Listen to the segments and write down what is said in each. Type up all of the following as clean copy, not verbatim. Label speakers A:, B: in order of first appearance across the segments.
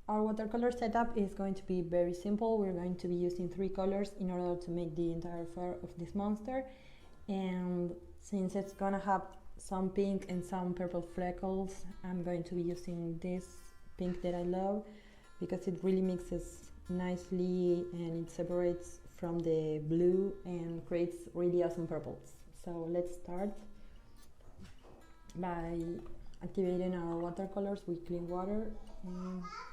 A: Our watercolor setup is going to be very simple. We're going to be using 3 colors in order to make the entire fur of this monster, and since it's gonna have some pink and some purple freckles, I'm going to be using this pink that I love because it really mixes nicely and it separates from the blue and creates really awesome purples. So let's start by activating our watercolors with clean water.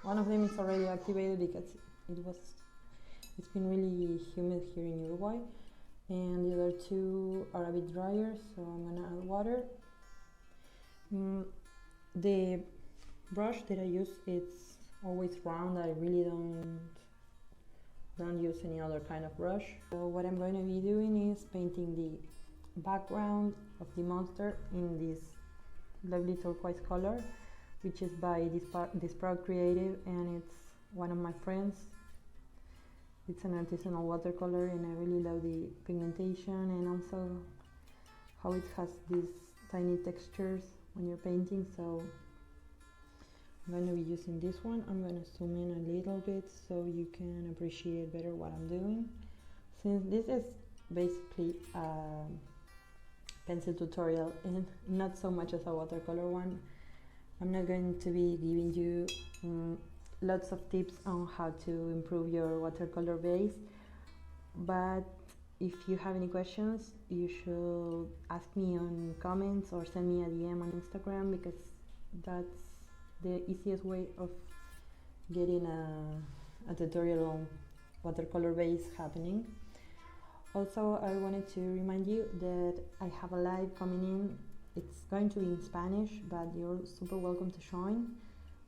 A: One of them is already activated because it's been really humid here in Uruguay, and the other 2 are a bit drier, so I'm gonna add water. The brush that I use, it's always round. I really don't use any other kind of brush. So what I'm going to be doing is painting the background of the monster in this lovely turquoise color, which is by this Proud Creative, and it's one of my friends. It's an artisanal watercolor, and I really love the pigmentation and also how it has these tiny textures when you're painting. So I'm going to be using this one. I'm going to zoom in a little bit so you can appreciate better what I'm doing. Since this is basically a pencil tutorial and not so much as a watercolor one, I'm not going to be giving you lots of tips on how to improve your watercolor base, but if you have any questions, you should ask me on comments or send me a DM on Instagram, because that's the easiest way of getting a tutorial on watercolor base happening. Also, I wanted to remind you that I have a live coming in. It's going to be in Spanish, but you're super welcome to join.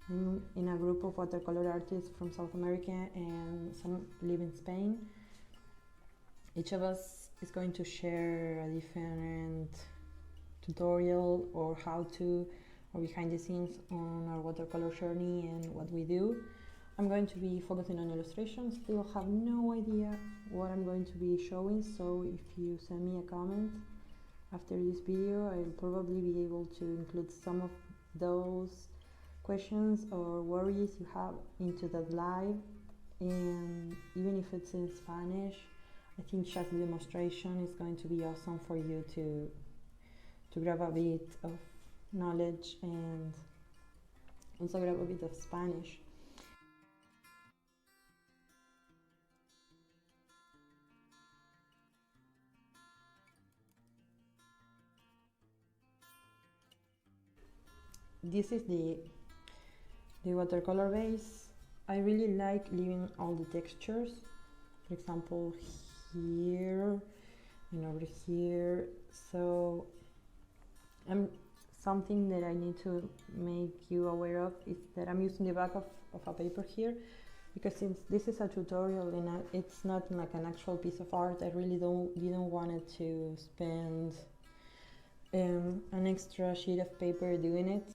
A: I'm in a group of watercolor artists from South America, and some live in Spain. Each of us is going to share a different tutorial or how-to or behind the scenes on our watercolor journey and what we do. I'm going to be focusing on illustrations. Still have no idea what I'm going to be showing, so if you send me a comment after this video, I'll probably be able to include some of those questions or worries you have into that live. And even if it's in Spanish, I think just the demonstration is going to be awesome for you to grab a bit of knowledge and also grab a bit of Spanish. This is the watercolor base. I really like leaving all the textures, for example here and over here. So something that I need to make you aware of is that I'm using the back of a paper here, because since this is a tutorial and it's not like an actual piece of art, I really didn't want to spend an extra sheet of paper doing it.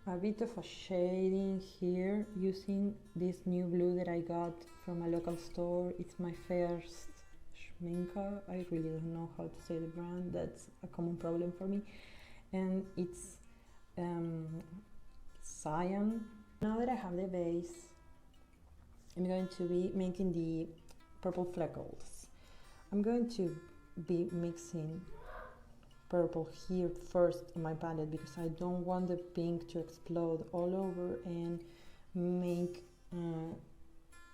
A: A bit of a shading here using this new blue that I got from a local store. It's my first Schmincke. I really don't know how to say the brand. That's a common problem for me. And it's Cyan. Now that I have the base, I'm going to be making the purple freckles. I'm going to be mixing purple here first in my palette because I don't want the pink to explode all over and make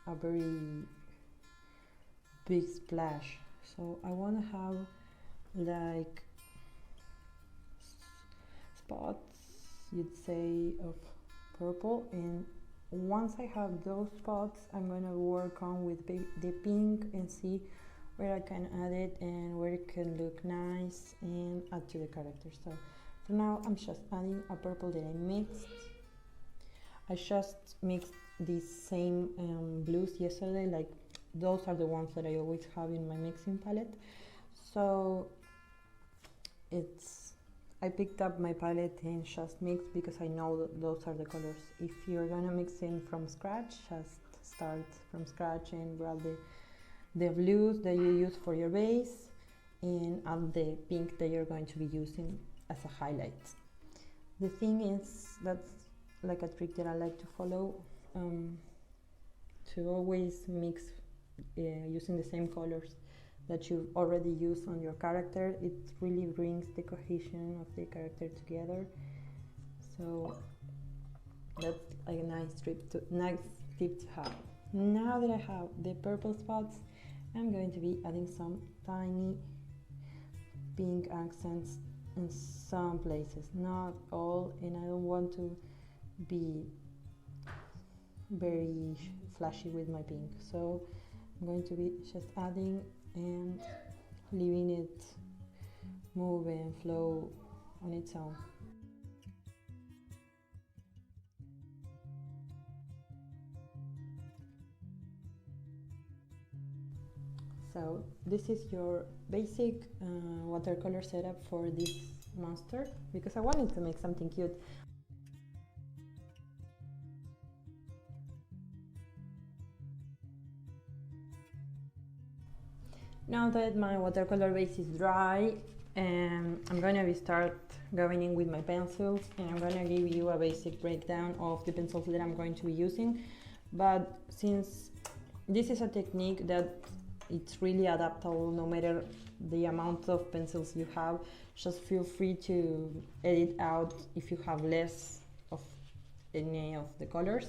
A: a very big splash. So I want to have like spots, you'd say, of purple, and once I have those spots, I'm going to work on with the pink and see where I can add it and where it can look nice and add to the character. So for now I'm just adding a purple that I mixed. I just mixed these same blues yesterday, like those are the ones that I always have in my mixing palette. So I picked up my palette and just mixed because I know that those are the colors. If you're gonna mix in from scratch, just start from scratch and grab the blues that you use for your base and add the pink that you're going to be using as a highlight. The thing is, that's like a trick that I like to follow, to always mix using the same colors that you've already used on your character. It really brings the cohesion of the character together. So that's like a nice tip to have. Now that I have the purple spots, I'm going to be adding some tiny pink accents in some places, not all, and I don't want to be very flashy with my pink. So I'm going to be just adding and leaving it move and flow on its own. So this is your basic watercolor setup for this monster, because I wanted to make something cute. Now that my watercolor base is dry, I'm going to start going in with my pencils, and I'm going to give you a basic breakdown of the pencils that I'm going to be using. But since this is a technique that it's really adaptable no matter the amount of pencils you have, just feel free to edit out if you have less of any of the colors.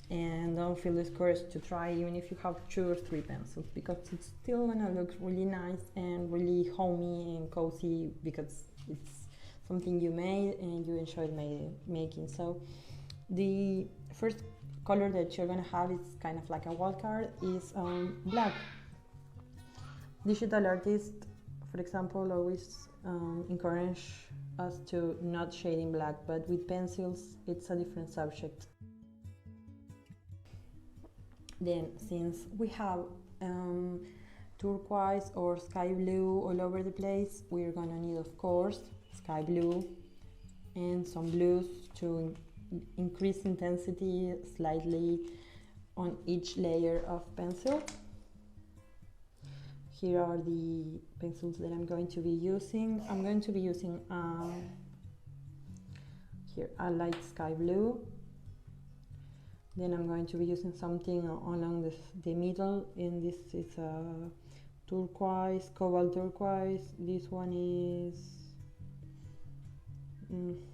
A: And don't feel discouraged to try even if you have 2 or 3 pencils, because it's still gonna look really nice and really homey and cozy because it's something you made and you enjoyed making. So the first color that you're gonna have is kind of like a wild card, is black. Digital artists, for example, always encourage us to not shade in black, but with pencils it's a different subject. Then, since we have turquoise or sky blue all over the place, we're gonna need, of course, sky blue and some blues to increase intensity slightly on each layer of pencil. Here are the pencils that I'm going to be using. I'm going to be using here a light sky blue. Then I'm going to be using something along the middle, and this is a turquoise, cobalt turquoise. This one is,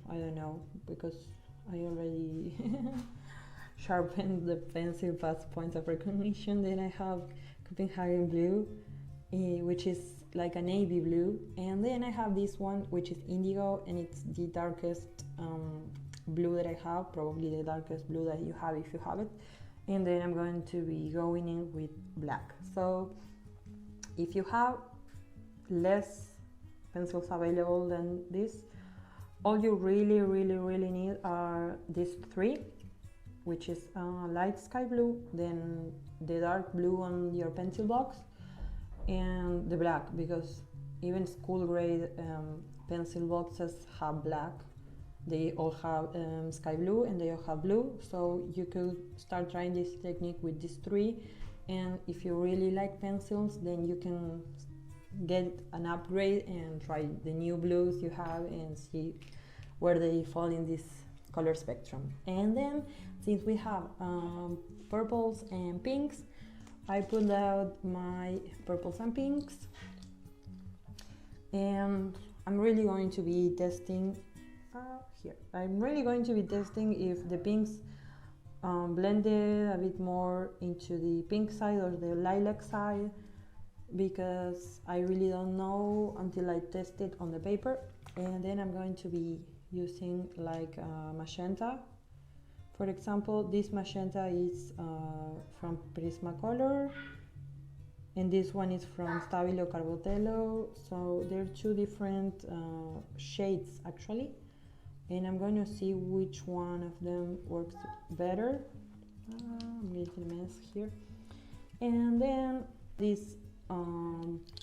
A: I don't know, because I already sharpened the pencil past point of recognition. Then I have Copenhagen blue, which is like a navy blue. And then I have this one, which is indigo, and it's the darkest blue that I have, probably the darkest blue that you have if you have it. And then I'm going to be going in with black. So if you have less pencils available than this, all you really need are these 3, which is light sky blue, then the dark blue on your pencil box, and the black, because even school grade pencil boxes have black. They all have sky blue and they all have blue, so you could start trying this technique with these 3, and if you really like pencils, then you can get an upgrade and try the new blues you have and see where they fall in this color spectrum. And then, since we have purples and pinks, I pulled out my purples and pinks, and I'm really going to be testing here. I'm really going to be testing if the pinks blended a bit more into the pink side or the lilac side, because I really don't know until I test it on the paper. And then I'm going to be using like magenta. For example, this magenta is from Prismacolor, and this one is from Stabilo Carbothello. So they're two different shades actually, and I'm going to see which one of them works better. I'm making a mess here. And then these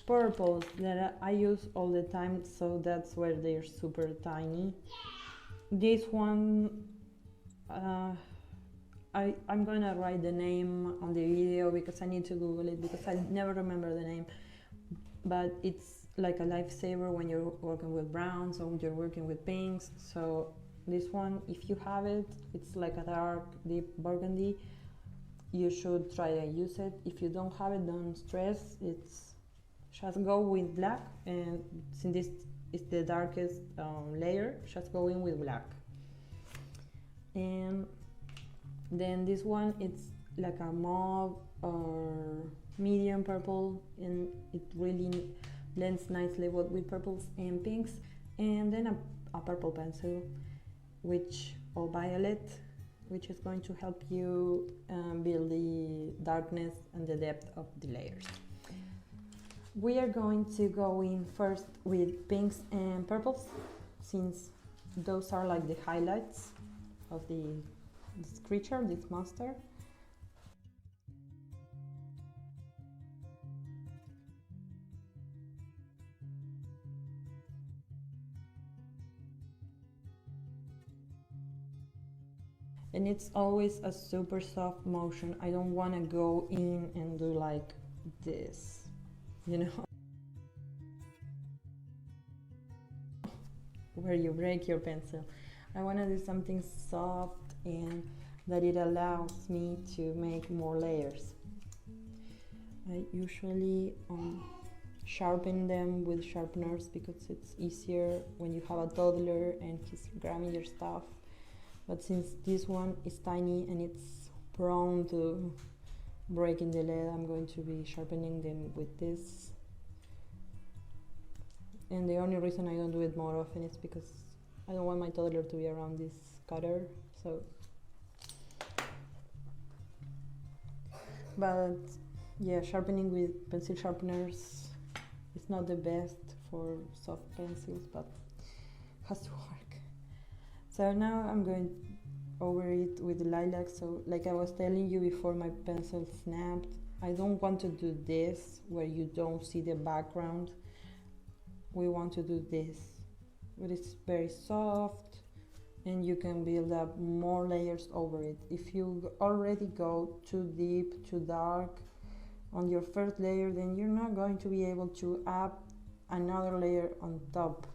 A: purples that I use all the time, so that's where they're super tiny. This one I'm gonna write the name on the video because I need to Google it, because I never remember the name, but it's like a lifesaver when you're working with browns or when you're working with pinks. So this one, if you have it, it's like a dark deep burgundy, you should try to use it. If you don't have it, don't stress, it's just go with black, and since this is the darkest layer, just go in with black. And then this one, it's like a mauve or medium purple, and it really blends nicely with purples and pinks. And then a purple pencil, or violet, which is going to help you build the darkness and the depth of the layers. We are going to go in first with pinks and purples, since those are like the highlights of this creature, this monster. And it's always a super soft motion. I don't want to go in and do like this, you know, where you break your pencil. I want to do something soft and that it allows me to make more layers. I usually sharpen them with sharpeners because it's easier when you have a toddler and he's grabbing your stuff. But since this one is tiny and it's prone to breaking the lead, I'm going to be sharpening them with this. And the only reason I don't do it more often is because I don't want my toddler to be around this cutter. So, but yeah, sharpening with pencil sharpeners is not the best for soft pencils, but has to work. So now I'm going over it with the lilac. So like I was telling you before, my pencil snapped. I don't want to do this where you don't see the background. We want to do this, but it's very soft and you can build up more layers over it. If you already go too deep, too dark on your first layer, then you're not going to be able to add another layer on top.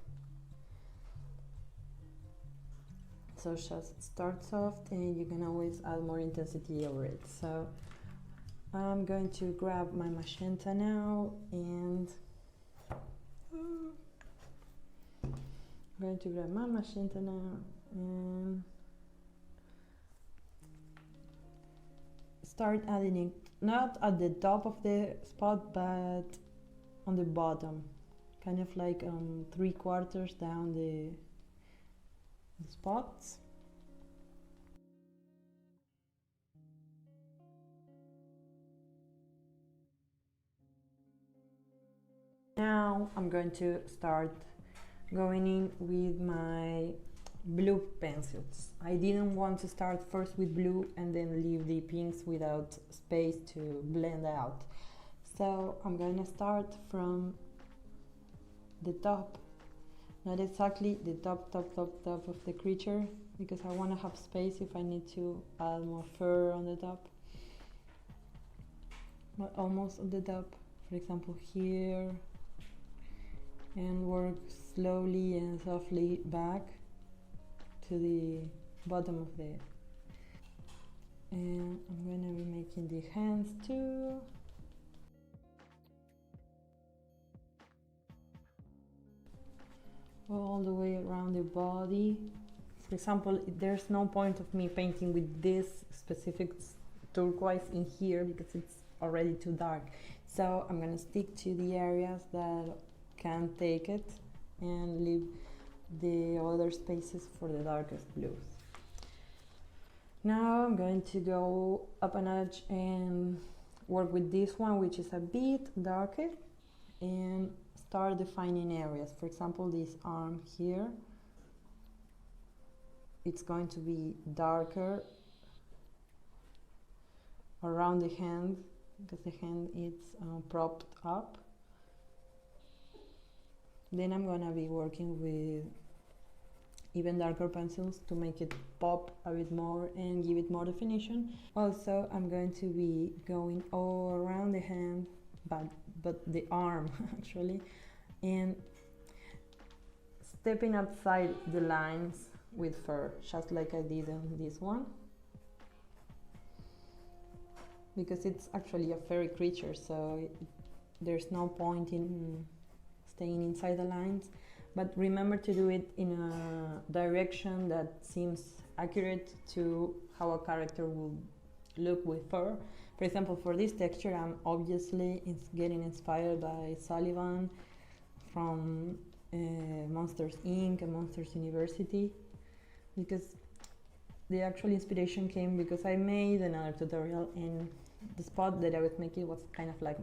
A: So just start soft and you can always add more intensity over it. So I'm going to grab my magenta now, and I'm going to grab my magenta now and start adding it, not at the top of the spot, but on the bottom, kind of like 3/4 down the spots. Now I'm going to start going in with my blue pencils. I didn't want to start first with blue and then leave the pinks without space to blend out. So I'm going to start from the top. Not exactly the top of the creature, because I want to have space if I need to add more fur on the top. But almost at the top, for example here, and work slowly and softly back to the bottom of the. And I'm going to be making the hands too. all the way around the body. For example, there's no point of me painting with this specific turquoise in here because it's already too dark. So I'm gonna stick to the areas that can take it and leave the other spaces for the darkest blues. Now I'm going to go up a notch and work with this one, which is a bit darker, and start defining areas. For example, this arm here, it's going to be darker around the hand because the hand is propped up. Then I'm gonna be working with even darker pencils to make it pop a bit more and give it more definition. Also, I'm going to be going all around the hand, but the arm actually, and stepping outside the lines with fur, just like I did on this one, because it's actually a furry creature, so there's no point in staying inside the lines. But remember to do it in a direction that seems accurate to how a character will look with fur. For example, for this texture, I'm obviously getting inspired by Sullivan from Monsters Inc. and Monsters University, because the actual inspiration came because I made another tutorial and the spot that I was making was kind of like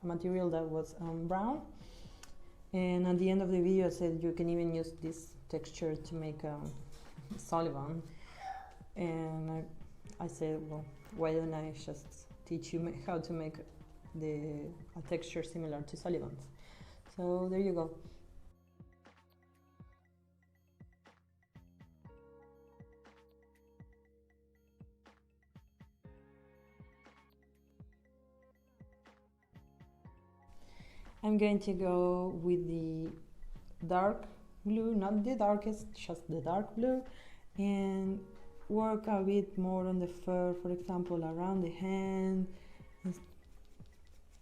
A: a material that was brown, and at the end of the video I said you can even use this texture to make Sullivan, and I said, well, why don't I just teach you how to make a texture similar to Sullivan's. So there you go. I'm going to go with the dark blue, not the darkest, just the dark blue, and work a bit more on the fur, for example, around the hand, and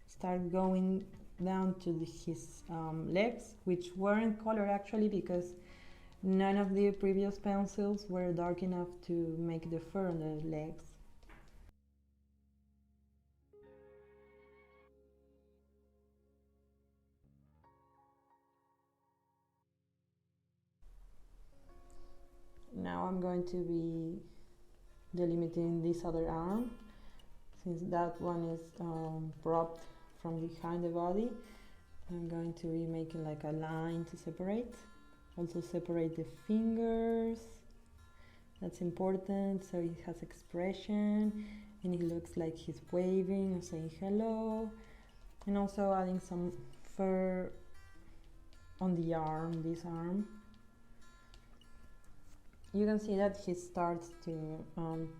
A: start going down to his legs, which weren't colored actually because none of the previous pencils were dark enough to make the fur on the legs. Now I'm going to be delimiting this other arm, since that one is propped from behind the body. I'm going to be making like a line to separate. Also separate the fingers, that's important, so it has expression and it looks like he's waving or saying hello. And also adding some fur on the arm, this arm. You can see that he starts to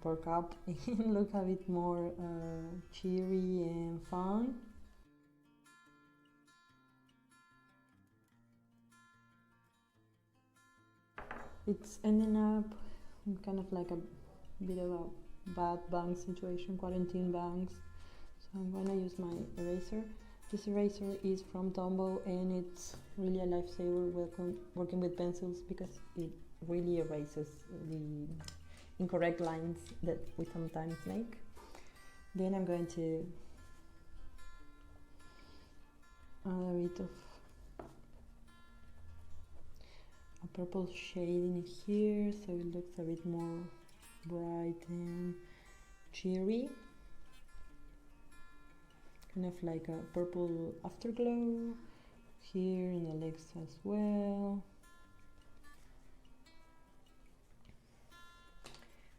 A: perk up and look a bit more cheery and fun. It's ending up kind of like a bit of a bad bank situation, quarantine banks. So I'm gonna use my eraser. This eraser is from Tombow and it's really a lifesaver working with pencils because it really erases the incorrect lines that we sometimes make. Then I'm going to add a bit of a purple shading here so it looks a bit more bright and cheery, kind of like a purple afterglow here in the legs as well.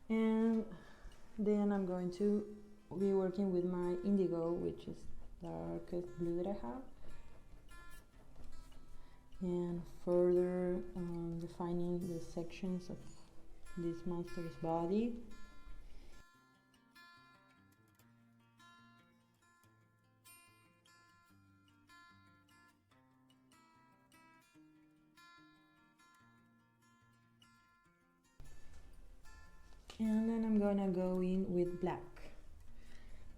A: And then I'm going to be working with my indigo, which is the darkest blue that I have, and further defining the sections of this monster's body. And then I'm gonna go in with black.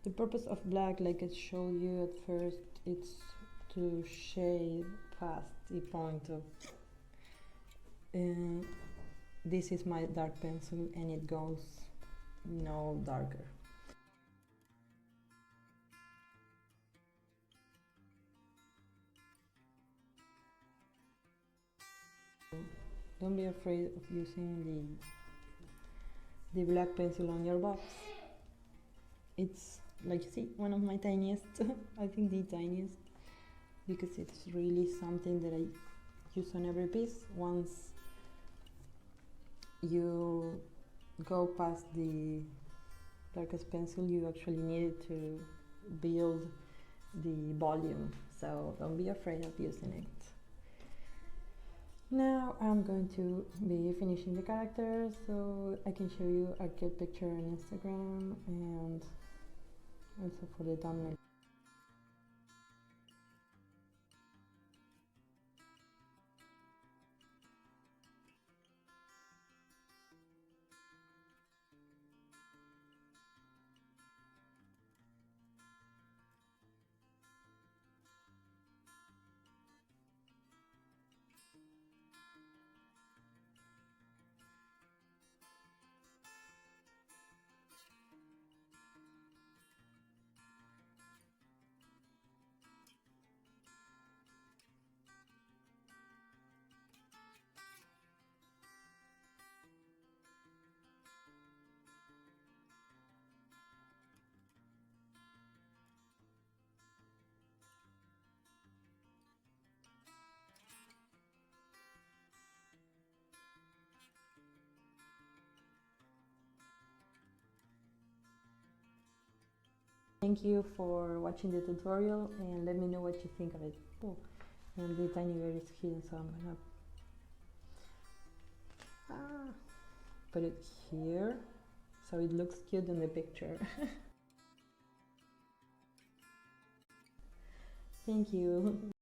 A: The purpose of black, like I showed you at first, it's to shade past the point of This is my dark pencil and it goes no darker. Don't be afraid of using the black pencil on your box. It's, like you see, one of my tiniest, I think the tiniest, because it's really something that I use on every piece. Once you go past the darkest pencil, you actually need it to build the volume, so don't be afraid of using it. Now I'm going to be finishing the characters so I can show you a cute picture on Instagram and also for the thumbnail. Thank you for watching the tutorial and let me know what you think of it. Oh, and the tiny bear is hidden, so I'm gonna put it here so it looks cute in the picture. Thank you.